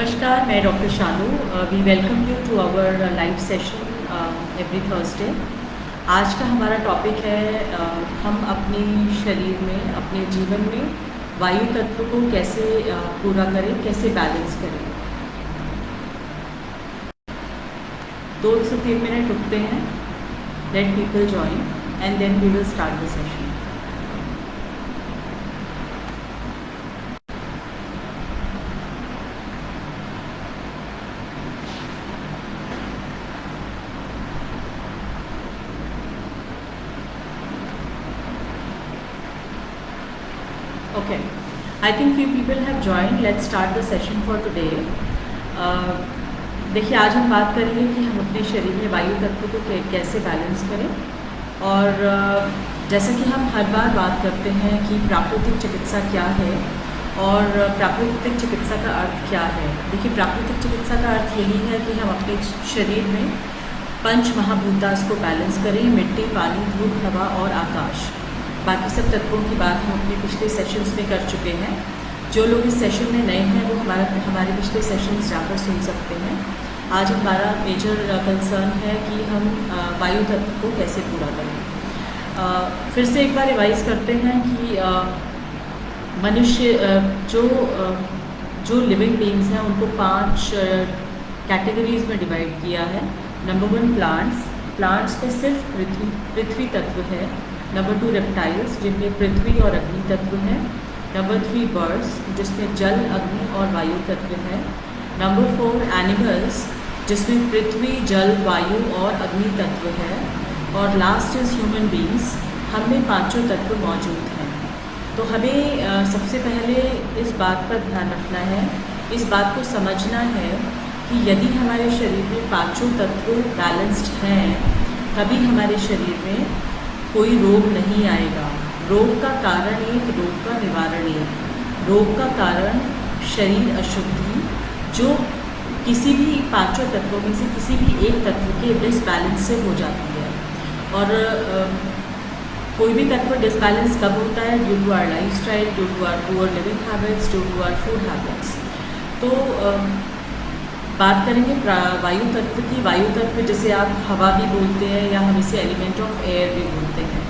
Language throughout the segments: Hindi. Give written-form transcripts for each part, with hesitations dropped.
नमस्कार, मैं doctor Shanu. We welcome you to our live session every Thursday. आज का हमारा टॉपिक है हम अपने शरीर में, अपने जीवन में वायु तत्व को कैसे पूरा करें, कैसे बैलेंस करें। 2 से 3 मिनट रुकते हैं, let people join and then we will start the session. Okay, I think few people have joined. Let's start the session for today. देखिए, आज हम बात करेंगे कि हम अपने शरीर में वायु तत्व को कैसे बैलेंस करें। और जैसा कि हम हर बार बात करते हैं कि प्राकृतिक चिकित्सा क्या है और प्राकृतिक चिकित्सा का अर्थ क्या है। देखिए, प्राकृतिक चिकित्सा का अर्थ यही है कि हम अपने शरीर में पंच महाभूतास को बैलेंस करें, मिट्टी, पानी, धूप, हवा और आकाश। बाकी सब तत्वों की बात हम अपने पिछले सेशंस में कर चुके हैं। जो लोग इस सेशन में नए हैं वो हमारे पिछले सेशंस जाकर सुन सकते हैं। आज हमारा मेजर कंसर्न है कि हम वायु तत्व को कैसे पूरा करें। फिर से एक बार रिवाइज करते हैं कि मनुष्य जो लिविंग बींग्स हैं उनको 5 कैटेगरीज में डिवाइड किया है। नंबर 1 प्लांट्स में सिर्फ पृथ्वी तत्व है। नंबर 2 रेप्टाइल्स, जिनमें पृथ्वी और अग्नि तत्व है। नंबर 3 बर्ड्स, जिसमें जल, अग्नि और वायु तत्व है। नंबर 4 एनिमल्स, जिसमें पृथ्वी, जल, वायु और अग्नि तत्व है। और लास्ट इज़ ह्यूमन बींग्स, हम में 5 तत्व मौजूद हैं। तो हमें सबसे पहले इस बात का ध्यान रखना है, इस बात को समझना है कि यदि हमारे शरीर में 5 तत्व बैलेंस्ड हैं तभी हमारे शरीर में कोई रोग नहीं आएगा। रोग का कारण एक, रोग का निवारण एक। रोग का कारण शरीर अशुद्धि, जो किसी भी 5 तत्वों में से किसी भी एक तत्व के डिसबैलेंस से हो जाती है। और कोई भी तत्व डिसबैलेंस कब होता है? Due to our lifestyle, due to our poor living habits, due to our food habits. तो बात करेंगे वायु तत्व की। वायु तत्व जिसे आप हवा भी बोलते हैं या हम इसे एलिमेंट ऑफ एयर भी बोलते हैं।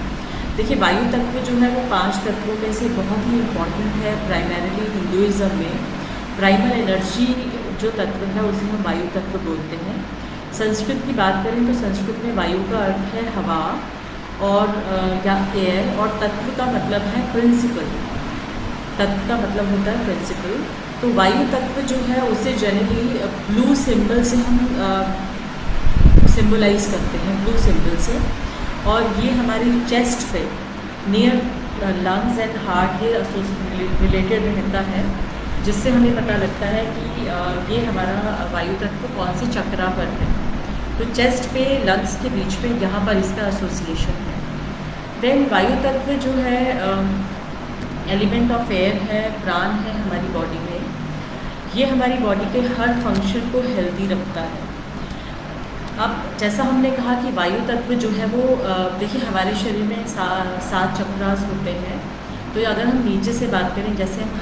देखिए, वायु तत्व जो है वो 5 तत्वों में से बहुत ही इम्पॉर्टेंट है। प्राइमरीली हिंदुइज्म में प्राइमल एनर्जी जो तत्व है उसे हम वायु तत्व बोलते हैं। संस्कृत की बात करें तो संस्कृत में वायु का अर्थ है हवा और या एयर, और तत्व का मतलब है प्रिंसिपल। तत्व का मतलब होता है प्रिंसिपल। तो वायु तत्व जो है उसे जनरली ब्लू सिंबल से हम सिंबलाइज करते हैं, ब्लू सिंबल से। और ये हमारी चेस्ट पे नियर लंग्स एंड हार्ट ये रिलेटेड रहता है, जिससे हमें पता लगता है कि ये हमारा वायु तत्व कौन से चक्रा पर है। तो चेस्ट पे, लंग्स के बीच में यहाँ पर इसका एसोसिएशन है। देन वायु तत्व जो है एलिमेंट ऑफ एयर है, प्राण है हमारी बॉडी में। ये हमारी बॉडी के हर फंक्शन को हेल्दी रखता है। अब जैसा हमने कहा कि वायु तत्व जो है वो देखिए हमारे शरीर में 7 चक्रास होते हैं। तो अगर हम नीचे से बात करें, जैसे हम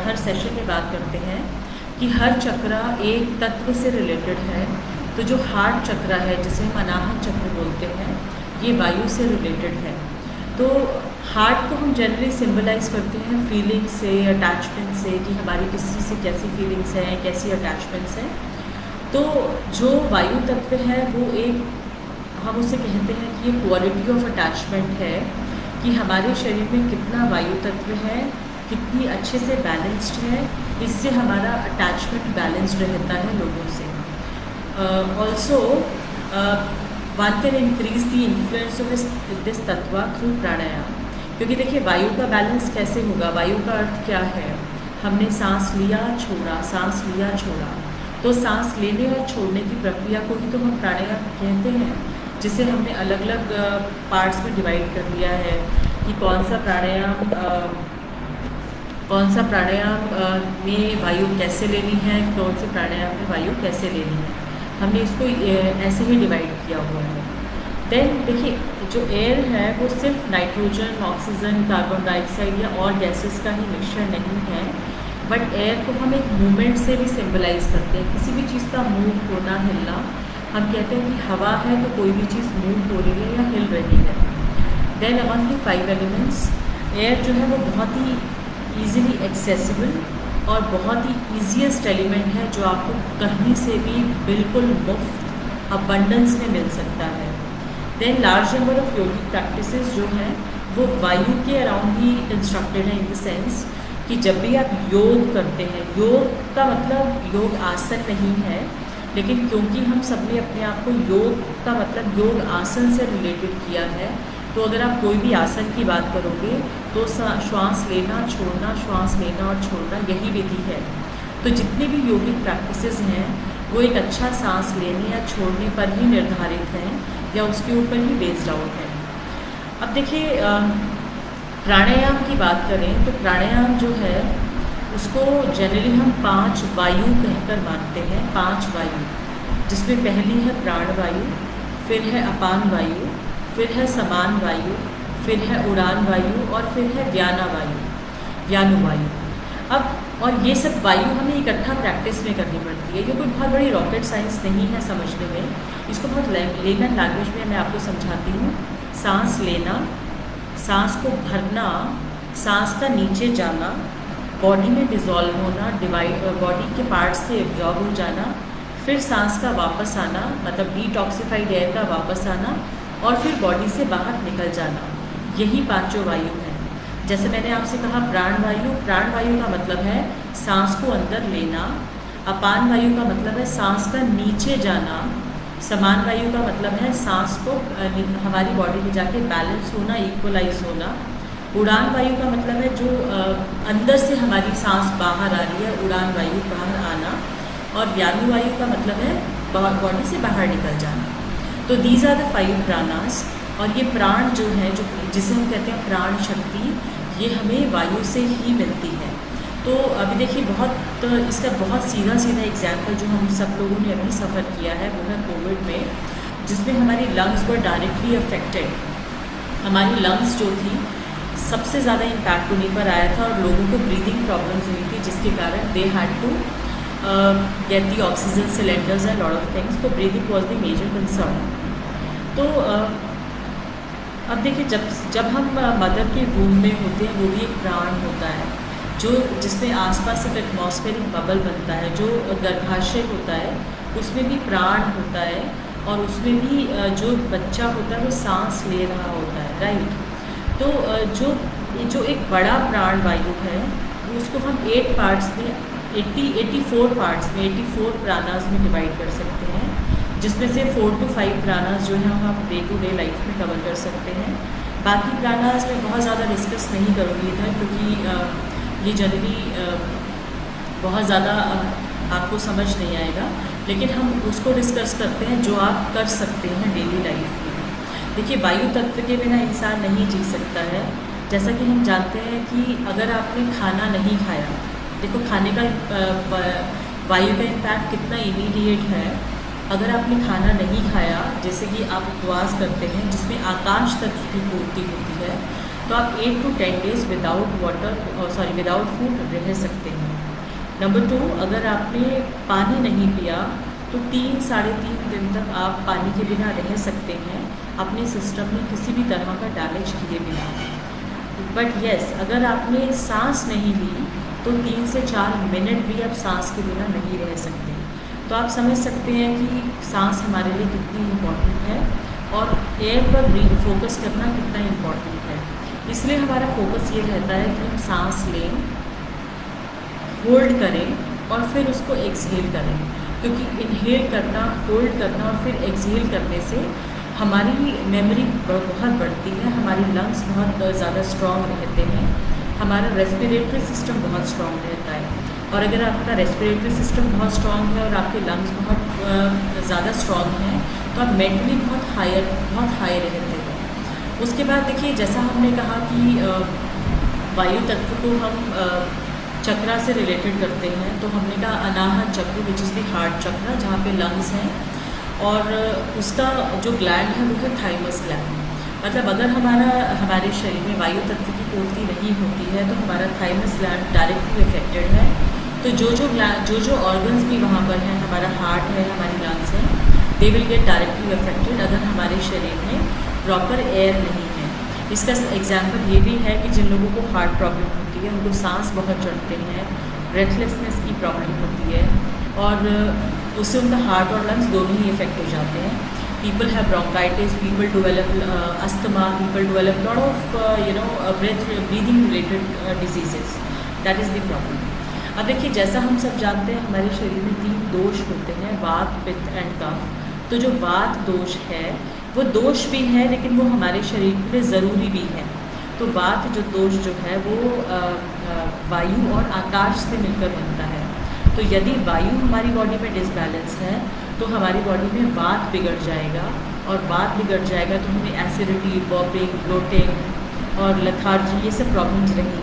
हर सेशन में बात करते हैं कि हर चक्रा एक तत्व से रिलेटेड है। तो जो हार्ट चक्रा है, जिसे हम अनाहत चक्र बोलते हैं, ये वायु से रिलेटेड है। तो हार्ट को हम जनरली सिंबलाइज करते हैं फीलिंग्स से, अटैचमेंट से, कि हमारी किसी से कैसी फीलिंग्स हैं, कैसी अटैचमेंट्स हैं। तो जो वायु तत्व है वो एक, हम उसे कहते हैं कि ये क्वालिटी ऑफ अटैचमेंट है कि हमारे शरीर में कितना वायु तत्व है, कितनी अच्छे से बैलेंस्ड है। इससे हमारा अटैचमेंट बैलेंस्ड रहता है लोगों से। Also one can increase the influence of this तत्व थ्रू प्राणायाम। क्योंकि देखिए, वायु का बैलेंस कैसे होगा? वायु का अर्थ क्या है? हमने सांस लिया, छोड़ा, सांस लिया, छोड़ा। तो सांस लेने और छोड़ने की प्रक्रिया को ही तो हम प्राणायाम कहते हैं, जिसे हमने अलग अलग पार्ट्स में डिवाइड कर दिया है कि कौन सा प्राणायाम में वायु कैसे लेनी है, कौन से प्राणायाम में वायु कैसे लेनी है। हमने इसको ऐसे ही डिवाइड किया हुआ है। देन देखिए, जो एयर है वो सिर्फ नाइट्रोजन, ऑक्सीजन, कार्बन डाइऑक्साइड या और गैसेस का ही मिक्सचर नहीं है। बट एयर को हम एक मूवमेंट से भी सिंबलाइज करते हैं, किसी भी चीज़ का मूव होना, हिलना। हम कहते हैं कि हवा है तो कोई भी चीज़ मूव हो रही है या हिल रही है। Then among the 5 elements, air जो है वो बहुत ही ईजिली एक्सेसिबल और बहुत ही ईजीएस्ट एलिमेंट है जो आपको कहीं से भी बिल्कुल मुफ्त अबंडेंस में मिल सकता है। Then large number of yogic practices जो हैं वो वायु के अराउंड ही इंस्ट्रक्टेड है, इन द सेंस कि जब भी आप योग करते हैं, योग का मतलब योग आसन नहीं है, लेकिन क्योंकि हम सब ने अपने आप को योग का मतलब योग आसन से रिलेटेड किया है, तो अगर आप कोई भी आसन की बात करोगे तो श्वास लेना छोड़ना, श्वास लेना और छोड़ना, यही विधि है। तो जितने भी योगिक प्रैक्टिसेस हैं वो एक अच्छा सांस लेने या छोड़ने पर ही निर्धारित हैं या उसके ऊपर ही बेस्ड आउट है। अब देखिए प्राणायाम की बात करें तो प्राणायाम जो है उसको जनरली हम 5 वायु कहकर मानते हैं। 5 वायु, जिसमें पहली है प्राण वायु, फिर है अपान वायु, फिर है समान वायु, फिर है उड़ान वायु और फिर है व्याना वायु, व्यानुवायु। अब और ये सब वायु हमें इकट्ठा प्रैक्टिस में करनी पड़ती है। ये कोई बहुत बड़ी रॉकेट साइंस नहीं है समझने में, इसको बहुत लेमन लैंग्वेज में मैं आपको समझाती हूँ। सांस लेना, सांस को भरना, सांस का नीचे जाना, बॉडी में डिज़ोल्व होना, बॉडी के पार्ट्स से एब्जॉर्ब हो जाना, फिर सांस का वापस आना, मतलब डिटॉक्सिफाइड एयर का वापस आना, और फिर बॉडी से बाहर निकल जाना। यही 5 वायु हैं। जैसे मैंने आपसे कहा प्राण वायु का मतलब है सांस को अंदर लेना, अपान वायु का मतलब है सांस का नीचे जाना, समान वायु का मतलब है सांस को हमारी बॉडी में जाके बैलेंस होना, इक्वलाइज होना। उड़ान वायु का मतलब है जो अंदर से हमारी सांस बाहर आ रही है, उड़ान वायु बाहर आना। और व्यानु वायु का मतलब है बॉडी से बाहर निकल जाना। तो दीज आर द 5 प्राणास। और ये प्राण जो है, जो जिसे हम कहते हैं प्राण शक्ति, ये हमें वायु से ही मिलती है। तो अभी देखिए इसका बहुत सीधा एग्जाम्पल जो हम सब लोगों ने अभी सफ़र किया है वो है कोविड में, जिसमें हमारी लंग्स वर डायरेक्टली अफेक्टेड। हमारी लंग्स जो थी सबसे ज़्यादा इम्पैक्ट उन्हीं पर आया था और लोगों को ब्रीदिंग प्रॉब्लम्स हुई थी, जिसके कारण they had to get the oxygen cylinders and lot of things. तो breathing was the major concern. तो अब देखिए जब हम मदर के वूम में होते हैं, वो भी एक प्राण होता है जो जिसमें आसपास एक एटमॉस्फेरिक बबल बनता है। जो गर्भाशय होता है उसमें भी प्राण होता है और उसमें भी जो बच्चा होता है वो सांस ले रहा होता है, राइट। तो जो एक बड़ा प्राण वायु है उसको हम 8 पार्ट्स में 84 पार्ट्स में 84 प्राणास में डिवाइड कर सकते हैं, जिसमें से 4 to 5 प्राणास जो है हम डे टू डे लाइफ में कवर कर सकते हैं। बाकी प्राणास में बहुत ज़्यादा डिस्कस नहीं करूँगी इधर, क्योंकि ये जनरली बहुत ज़्यादा आपको समझ नहीं आएगा, लेकिन हम उसको डिस्कस करते हैं जो आप कर सकते हैं डेली लाइफ में। देखिए वायु तत्व के बिना इंसान नहीं जी सकता है। जैसा कि हम जानते हैं कि अगर आपने खाना नहीं खाया, देखो खाने का वायु का इम्पैक्ट कितना इमीडिएट है। अगर आपने खाना नहीं खाया, जैसे कि आप उपवास करते हैं जिसमें आकाश तत्व की पूर्ति होती है, तो आप 8 to 10 डेज विदाउट फूड रह सकते हैं। नंबर 2, अगर आपने पानी नहीं पिया तो 3-3.5 दिन तक आप पानी के बिना रह सकते हैं, अपने सिस्टम में किसी भी तरह का डैमेज किए बिना। बट येस, अगर आपने सांस नहीं ली तो 3 से 4 मिनट भी आप सांस के बिना नहीं रह सकते। तो आप समझ सकते हैं कि सांस हमारे लिए कितनी इम्पॉर्टेंट है और एयर पर फोकस करना कितना इम्पॉर्टेंट है। इसलिए हमारा फोकस ये रहता है कि हम सांस लें, होल्ड करें और फिर उसको एक्सहेल करें, क्योंकि इनहेल करना, होल्ड करना और फिर एक्सहेल करने से हमारी मेमोरी बहुत बढ़ती है, हमारी लंग्स बहुत ज़्यादा स्ट्रॉन्ग रहते हैं, हमारा रेस्पिरेटरी सिस्टम बहुत स्ट्रॉन्ग रहता है। और अगर आपका रेस्पिरेटरी सिस्टम बहुत स्ट्रॉन्ग है और आपके लंग्स बहुत ज़्यादा स्ट्रॉन्ग हैं तो आप मेंटली बहुत हाई रहते हैं। उसके बाद देखिए, जैसा हमने कहा कि वायु तत्व को हम चक्रा से रिलेटेड करते हैं, तो हमने कहा अनाहत चक्र विच इज़ द हार्ट चक्र, जहाँ पे लंग्स हैं, और उसका जो ग्लैंड है वो है थाइमस ग्लैंड। मतलब अगर हमारे शरीर में वायु तत्व की पूर्ति नहीं होती है तो हमारा थाइमस ग्लैंड डायरेक्टली अफेक्टेड है। तो जो ऑर्गन्स भी वहाँ पर हैं, हमारा हार्ट है, हमारी लंग्स हैं, they will get directly affected अगर हमारे शरीर में प्रॉपर एयर नहीं है। इसका एग्जाम्पल ये भी है कि जिन लोगों को हार्ट प्रॉब्लम होती है उनको सांस बहुत चढ़ते हैं, ब्रेथलेसनेस की प्रॉब्लम होती है और उससे उनका हार्ट और लंग्स दोनों ही इफेक्ट हो जाते हैं। People have bronchitis, people develop asthma, people develop lot of breathing related diseases. That is the problem. अब देखिए, जैसा हम सब जानते हैं हमारे शरीर में 3 दोष होते हैं, वात, पित्त एंड कफ। तो जो वात दोष है वो दोष भी है लेकिन वो हमारे शरीर के लिए ज़रूरी भी है। तो वात जो दोष जो है वो वायु और आकाश से मिलकर बनता है। तो यदि वायु हमारी बॉडी में डिसबैलेंस है तो हमारी बॉडी में वात बिगड़ जाएगा और वात बिगड़ जाएगा तो हमें एसिडिटी, बर्पिंग, ब्लोटिंग और लेथार्जी ये सब प्रॉब्लम्स रहेंगी।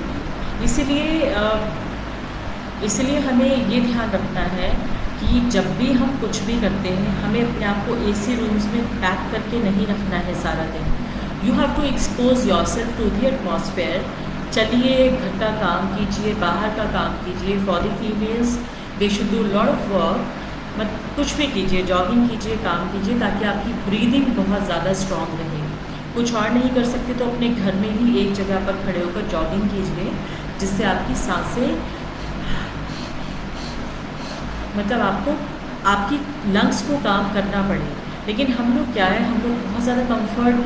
इसलिए हमें ये ध्यान रखना है कि जब भी हम कुछ भी करते हैं हमें अपने आप को एसी रूम्स में पैक करके नहीं रखना है सारा दिन। You have to expose yourself to the atmosphere. चलिए, घर का काम कीजिए, बाहर का काम कीजिए। For the females they should do lot of work, कुछ भी कीजिए, जॉगिंग कीजिए, काम कीजिए ताकि आपकी ब्रीदिंग बहुत ज़्यादा स्ट्रॉन्ग रहे। कुछ और नहीं कर सकते तो अपने घर में ही एक जगह पर खड़े होकर जॉगिंग कीजिए, जिससे आपकी सांसें आपकी लंग्स को काम करना पड़े। लेकिन हम लोग क्या है, हम लोग बहुत ज़्यादा कंफर्ट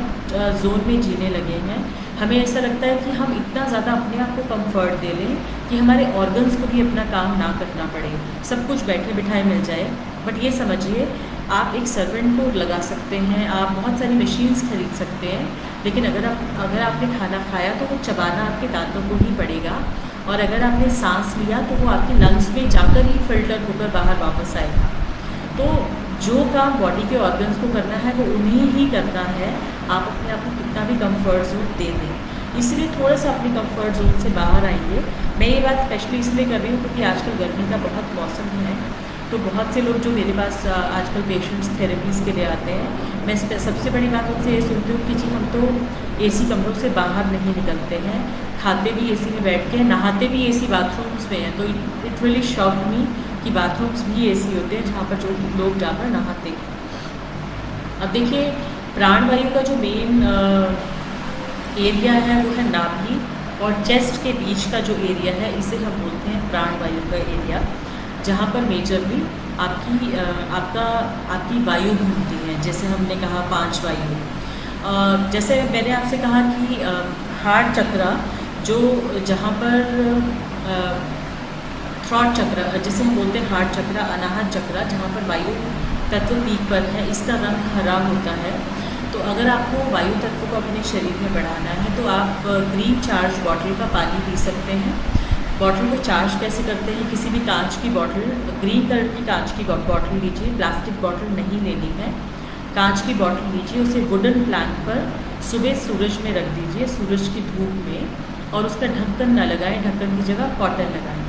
जोन में जीने लगे हैं। हमें ऐसा लगता है कि हम इतना ज़्यादा अपने आप को कंफर्ट दे लें कि हमारे ऑर्गन्स को भी अपना काम ना करना पड़े, सब कुछ बैठे बिठाए मिल जाए। बट ये समझिए, आप एक सर्वेंट को लगा सकते हैं, आप बहुत सारी मशीन्स खरीद सकते हैं, लेकिन अगर आपने खाना खाया तो वो चबाना आपके दांतों को ही पड़ेगा और अगर आपने सांस लिया तो वो आपके लंग्स में जाकर ही फिल्टर होकर बाहर वापस आएगा। तो जो काम बॉडी के ऑर्गन्स को करना है वो उन्हीं ही करना है। आप अपने आप को कितना भी कंफर्ट जोन दे दें, इसलिए थोड़ा सा अपने कंफर्ट जोन से बाहर आएंगे। मैं ये बात स्पेशली इसलिए कर रही हूँ क्योंकि आजकल गर्मी का बहुत मौसम है, तो बहुत से लोग जो मेरे पास आजकल पेशेंट्स थेरेपीज़ के लिए आते हैं, मैं सबसे बड़ी बात उनसे ये सुनती हूँ कि जी हम तो एसी कमरों से बाहर नहीं निकलते हैं, खाते भी एसी में बैठ के, नहाते भी एसी बाथरूम्स में हैं। तो इट रियली शॉक्ड मी कि बाथरूम्स भी एसी होते हैं जहाँ पर जो लोग जाकर नहाते हैं। अब देखिए, प्राणवायु का जो मेन एरिया है वो है नाभि और चेस्ट के बीच का जो एरिया है इसे हम बोलते हैं प्राणवायु का एरिया, जहाँ पर मेजरली आपकी वायु घूमती है। जैसे हमने कहा 5 वायु। जैसे मैंने आपसे कहा कि हार्ट चक्र जहाँ पर थ्रॉट चक्र, जिसे हम बोलते हैं हार्ट चक्र, अनाहत चक्र, जहाँ पर वायु तत्व पीक पर है, इसका रंग हरा होता है। तो अगर आपको वायु तत्व को अपने शरीर में बढ़ाना है तो आप ग्रीन चार्ज बॉटल का पानी पी सकते हैं। बॉटल को चार्ज कैसे करते हैं, किसी भी कांच की बॉटल, ग्रीन कलर की कांच की बॉटल लीजिए, प्लास्टिक बॉटल नहीं लेनी है। कांच की बॉटल लीजिए, उसे वुडन प्लैंक पर सुबह सूरज में रख दीजिए, सूरज की धूप में, और उसका ढक्कन ना लगाएं, ढक्कन की जगह कॉटन लगाएं।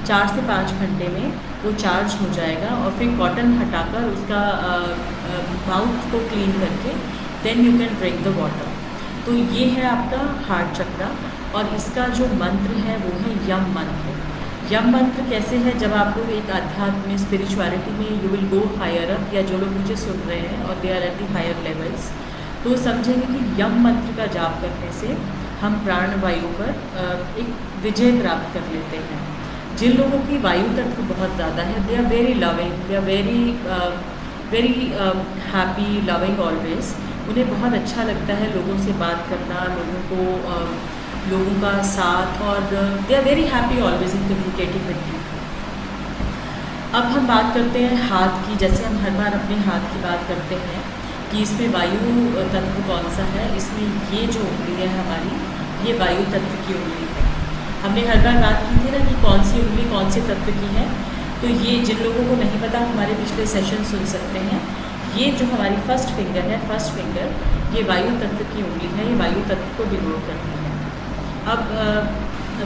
4 से 5 घंटे में वो चार्ज हो जाएगा और फिर कॉटन हटाकर उसका माउथ को क्लीन करके then you can drink the water. तो ये है आपका हार्ट चक्र और इसका जो मंत्र है वो है यम मंत्र। यम मंत्र कैसे है, जब आप लोग एक आध्यात्म में, स्पिरिचुअलिटी में you will go higher up, या जो लोग मुझे सुन रहे हैं और they are at the higher levels, तो समझेंगे कि यम मंत्र का जाप करने से हम प्राणवायु पर एक विजय प्राप्त कर लेते हैं। जिन लोगों की वायु तत्व बहुत ज़्यादा है, they are very loving, they are very happy, loving always. उन्हें बहुत अच्छा लगता है लोगों से बात करना, लोगों का साथ, और they are very happy always in communicating with people. अब हम बात करते हैं हाथ की। जैसे हम हर बार अपने हाथ की बात करते हैं कि इसमें वायु तत्व कौन सा है, इसमें ये जो उंगली है हमारी, ये वायु तत्व की उंगली है। हमने हर बार बात की थी ना कि कौन सी उंगली कौन से तत्व की है। तो ये जिन लोगों को नहीं पता हमारे पिछले सेशन सुन सकते हैं। ये जो हमारी फर्स्ट फिंगर है, फर्स्ट फिंगर, ये वायु तत्व की उंगली है, ये वायु तत्व को डिनोट करती है। अब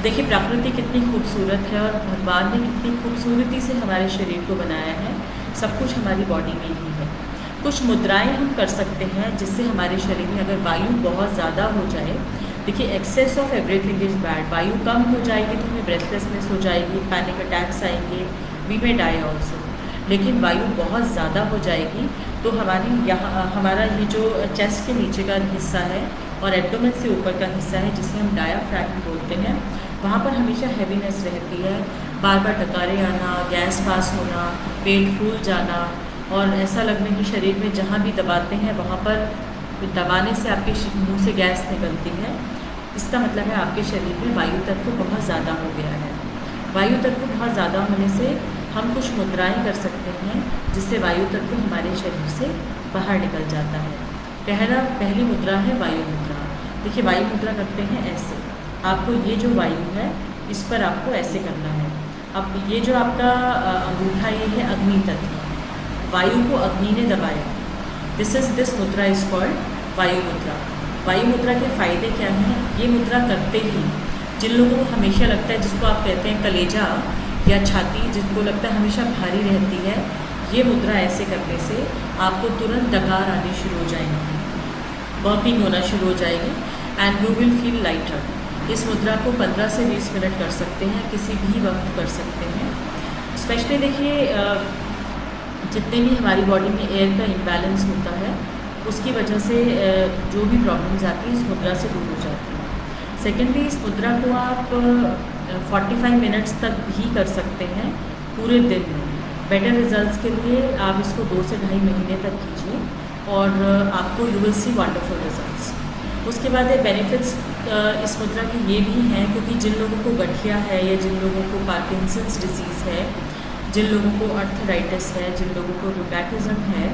देखिए प्रकृति कितनी खूबसूरत है और भगवान ने कितनी खूबसूरती से हमारे शरीर को बनाया है। सब कुछ हमारी बॉडी में ही है। कुछ मुद्राएं हम कर सकते हैं जिससे हमारे शरीर में अगर वायु बहुत ज़्यादा हो जाए, देखिए excess of everything is bad. वायु कम हो जाएगी तो हमें ब्रेथलेसनेस हो जाएगी, पैनिक अटैक्स आएंगे, वी मे डाई ऑल्सो। लेकिन वायु बहुत ज़्यादा हो जाएगी तो हमारा ये जो चेस्ट के नीचे का हिस्सा है और एब्डोमेन से ऊपर का हिस्सा है जिसे हम डायाफ्रैगम बोलते हैं, वहाँ पर हमेशा हैवीनेस रहती है, बार बार डकारे आना, गैस पास होना, पेट फूल जाना और ऐसा लगने कि शरीर में जहाँ भी दबाते हैं वहाँ पर दबाने से आपके मुंह से गैस निकलती है। इसका मतलब है आपके शरीर में वायु तत्व बहुत ज़्यादा हो गया है। वायु तत्व बहुत ज़्यादा होने से हम कुछ मुद्राएं कर सकते हैं जिससे वायु तत्व हमारे शरीर से बाहर निकल जाता है। पहली मुद्रा है वायु मुद्रा। देखिए वायु मुद्रा करते हैं ऐसे, आपको ये जो वायु है इस पर आपको ऐसे करना है। अब ये जो आपका अंगूठा ये है अग्नि तत्व, वायु को अग्नि ने दबाया, दिस मुद्रा इज कॉल्ड वायु मुद्रा। वायु मुद्रा के फ़ायदे क्या हैं? ये मुद्रा करते ही जिन लोगों को हमेशा लगता है, जिसको आप कहते हैं कलेजा या छाती, जिनको लगता है हमेशा भारी रहती है, ये मुद्रा ऐसे करने से आपको तुरंत डकार आनी शुरू हो जाएंगी, बर्पिंग होना शुरू हो जाएगी and you will feel lighter. इस मुद्रा को 15 से 20 मिनट कर सकते हैं, किसी भी वक्त कर सकते हैं। स्पेशली देखिए जितने भी हमारी बॉडी में एयर का इम्बैलेंस होता है उसकी वजह से जो भी प्रॉब्लम्स आती हैं इस मुद्रा से दूर हो जाती हैं। सेकेंडली इस मुद्रा को आप 45 मिनट्स तक भी कर सकते हैं पूरे दिन में। बेटर रिजल्ट्स के लिए आप इसको 2 से 2.5 महीने तक कीजिए और आपको you will see wonderful results. उसके बाद बेनिफिट्स इस मुद्रा के ये भी हैं, क्योंकि जिन लोगों को गठिया है या जिन लोगों को पार्किंसंस डिजीज़ है, जिन लोगों को अर्थराइटिस है, जिन लोगों को रूमैटिज्म है,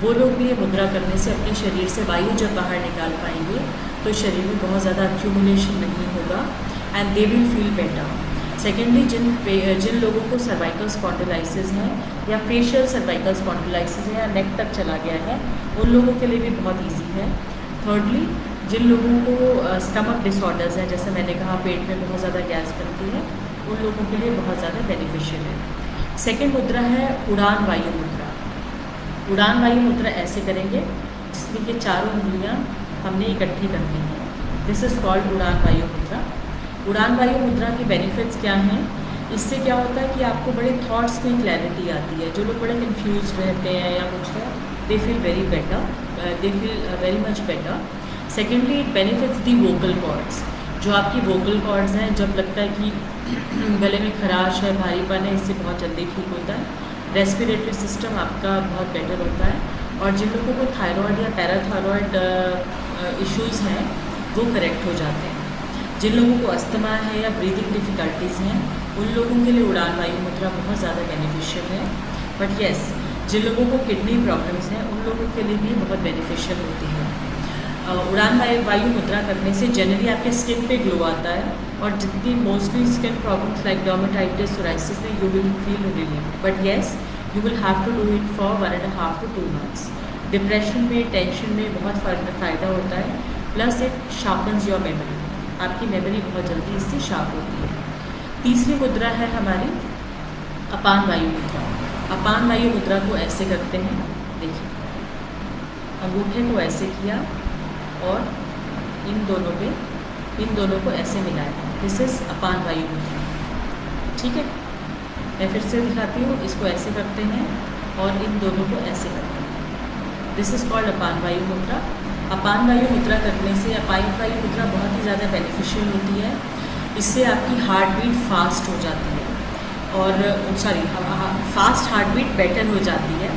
वो लोग भी ये मुद्रा करने से अपने शरीर से वायु जब बाहर निकाल पाएंगे तो शरीर में बहुत ज़्यादा एक्यूमुलेशन नहीं होगा and they will feel better. Secondly जिन लोगों को सर्वाइकल स्पॉन्डिलाइसिस है या फेशियल सर्वाइकल स्पॉन्डिलाइसिस है या नेक तक चला गया है, उन लोगों के लिए भी बहुत ईजी है। थर्डली जिन लोगों को स्टमक डिसऑर्डर्स हैं, जैसे मैंने कहा पेट में बहुत ज़्यादा गैस बनती है, उन लोगों के लिए बहुत ज़्यादा बेनिफिशियल है। सेकेंड मुद्रा है उड़ान वायु मुद्रा। उड़ान वायु मुद्रा ऐसे करेंगे जिसमें कि चारों उंगलियां हमने इकट्ठी करनी है। दिस इज़ कॉल्ड उड़ान वायु मुद्रा। उड़ान वायु मुद्रा के बेनिफिट्स क्या हैं? इससे क्या होता है कि आपको बड़े थॉट्स में क्लैरिटी आती है। जो लोग बड़े कंफ्यूज रहते हैं या कुछ है, they feel very better, they feel very much better. Secondly it benefits the vocal cords. जो आपकी वोकल कॉर्ड्स हैं, जब लगता है कि गले में खराश है, भारीपन है, इससे बहुत जल्दी ठीक होता है। रेस्पिरेटरी सिस्टम आपका बहुत बेटर होता है और जिन लोगों को थायराइड या पैराथायराइड इश्यूज़ हैं वो करेक्ट हो जाते हैं। जिन लोगों को अस्थमा है या ब्रीदिंग डिफ़िकल्टीज़ हैं, उन लोगों के लिए उड़ान वायु मुद्रा बहुत ज़्यादा बेनिफिशियल है। बट येस, जिन लोगों को किडनी प्रॉब्लम्स हैं उन लोगों के लिए भी बहुत बेनिफिशियल होती है। उड़ान वायु मुद्रा करने से जनरली आपके स्किन पे ग्लो आता है और जितनी mostly skin problems like dermatitis, psoriasis में you will feel relief. But yes, you will have to do it for 1.5 to 2 months। Depression में, टेंशन में बहुत फ़ायदा होता है। Plus it sharpens your memory, आपकी मेमोरी बहुत जल्दी इससे शार्प होती है। तीसरी मुद्रा है हमारी अपान वायु मुद्रा। अपान वायु मुद्रा को ऐसे करते हैं, देखिए अंगूठे को ऐसे किया और इन दोनों को ऐसे मिलाया। दिस इज़ अपान वायु मुद्रा। ठीक है, मैं फिर से दिखाती हूँ। इसको ऐसे करते हैं और इन दोनों को ऐसे करते हैं। दिस इज़ कॉल्ड अपान वायु मुद्रा। अपान वायु मुद्रा करने से अपान वायु मुद्रा बहुत ही ज़्यादा बेनिफिशियल होती है। इससे आपकी हार्ट बीट फास्ट हो जाती है और फास्ट हार्ट बीट बेटर हो जाती है।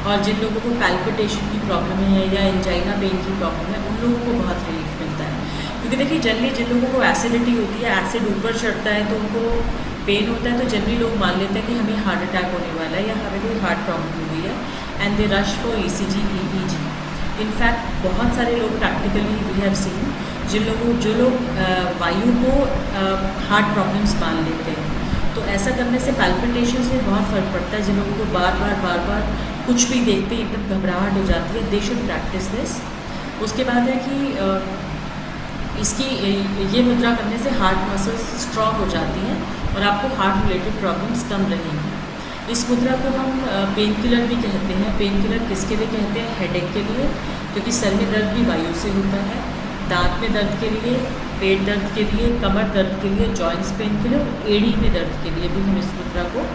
और जिन लोगों को पैल्पिटेशन की प्रॉब्लम है या एंजाइना पेन की प्रॉब्लम है, उन लोगों को बहुत रिलीफ मिलता है। क्योंकि देखिए जनरली जिन लोगों को एसिडिटी होती है, एसिड ऊपर चढ़ता है तो उनको पेन होता है, तो जनरली लोग मान लेते हैं कि हमें हार्ट अटैक होने वाला है या हमें कोई हार्ट प्रॉब्लम हो गई है and they rush for ECG, EEG। In fact बहुत सारे लोग प्रैक्टिकली वी हैव सीन जो लोग वायु को हार्ट प्रॉब्लम्स मान लेते हैं, तो ऐसा करने से पैल्पिटेशन में बहुत फ़र्क पड़ता है। जिन लोगों को बार बार कुछ भी देखते ही एकदम घबराहट हो जाती है, दे शुड प्रैक्टिस दिस। उसके बाद है कि इसकी ये मुद्रा करने से हार्ट मसल्स स्ट्रॉन्ग हो जाती हैं और आपको हार्ट रिलेटेड प्रॉब्लम्स कम रहेंगी। इस मुद्रा को हम पेन किलर भी कहते हैं। पेन किलर किसके लिए कहते हैं? हेडेक के लिए, क्योंकि सर में दर्द भी वायु से होता है। दांत में दर्द के लिए, पेट दर्द के लिए, कमर दर्द के लिए, जॉइंट्स पेन के लिए, और एड़ी में दर्द के लिए भी हम इस मुद्रा को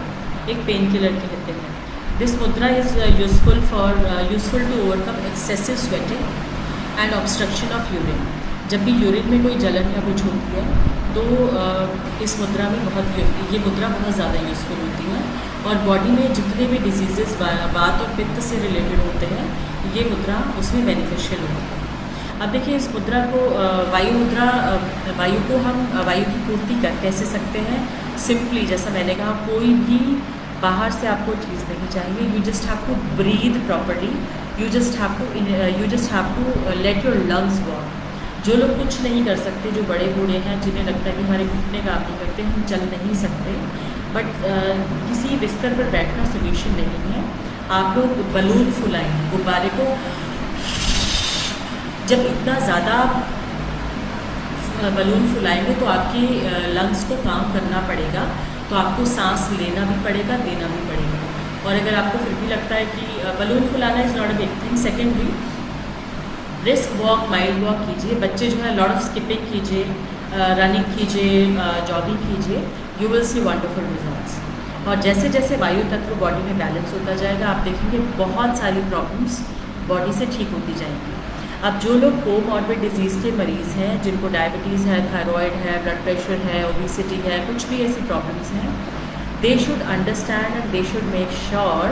एक पेन किलर कहते हैं। This mudra is useful to overcome excessive sweating and obstruction of urine. जब भी यूरिन में कोई जलन या कुछ होती है तो इस मुद्रा में ये मुद्रा बहुत ज़्यादा यूज़फुल होती है। और बॉडी में जितने भी डिजीज़ेस वात और पित्त से रिलेटेड होते हैं, ये मुद्रा उसमें बेनिफिशियल होती है। अब देखिए, इस मुद्रा को वायु को हम वायु की पूर्ति कैसे सकते हैं? सिंपली, जैसा मैंने कहा, कोई भी बाहर से आपको चीज़ नहीं चाहिए। You just have to breathe properly, you just have to let your lungs work. जो लोग कुछ नहीं कर सकते, जो बड़े बूढ़े हैं, जिन्हें लगता है कि हमारे घुटने काम नहीं करते, हम चल नहीं सकते, बट किसी बिस्तर पर बैठना सोल्यूशन नहीं है। आप लोग बलून फुलाएं, गुब्बारे को जब इतना ज़्यादा बलून फुलाएंगे तो आपके लंग्स को काम करना पड़ेगा, तो आपको सांस लेना भी पड़ेगा, देना भी पड़ेगा। और अगर आपको फिर भी लगता है कि बलून फुलाना is not a big thing, secondly brisk walk, mild walk कीजिए। बच्चे जो है लॉट ऑफ स्किपिंग कीजिए, रनिंग कीजिए, जॉगिंग कीजिए, you will see wonderful results. और जैसे जैसे वायु तत्व बॉडी में बैलेंस होता जाएगा, आप देखेंगे बहुत सारी प्रॉब्लम्स बॉडी से ठीक होती जाएंगी। अब जो लोग कोमॉर्बिड डिजीज़ के मरीज़ हैं, जिनको डायबिटीज़ है, थायराइड है, ब्लड प्रेशर है, ओबेसिटी है, कुछ भी ऐसी प्रॉब्लम्स हैं, they should understand and they should make sure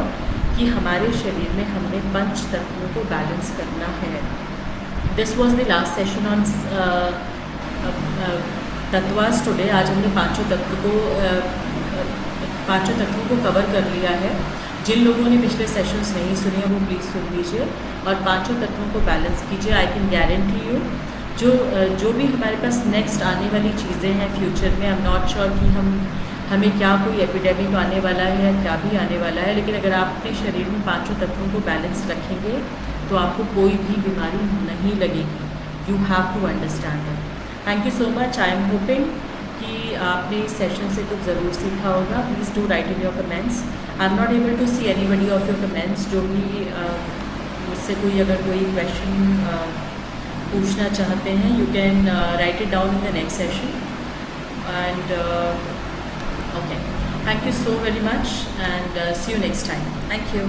कि हमारे शरीर में हमने पंच तत्वों को बैलेंस करना है। This was the last session on तत्वास टुडे। आज हमने पांचों तत्वों को कवर कर लिया है। जिन लोगों ने पिछले सेशंस नहीं सुने वो प्लीज़ सुन लीजिए और पांचों तत्वों को बैलेंस कीजिए। आई कैन गारंटी यू जो भी हमारे पास नेक्स्ट आने वाली चीज़ें हैं फ्यूचर में, आई एम नॉट श्योर कि हमें क्या कोई एपिडेमिक आने वाला है या क्या भी आने वाला है, लेकिन अगर आप अपने शरीर में पांचों तत्वों को बैलेंस रखेंगे तो आपको कोई भी बीमारी नहीं लगेगी। You have to understand that. Thank you so much. I am hoping कि आपने इस सेशन से कुछ ज़रूर सीखा होगा। Please do write in your comments. I am not able to see anybody of your comments. जो भी मुझसे अगर कोई क्वेश्चन पूछना चाहते हैं, you can write it down in the next session and okay, thank you so very much and see you next time. Thank you.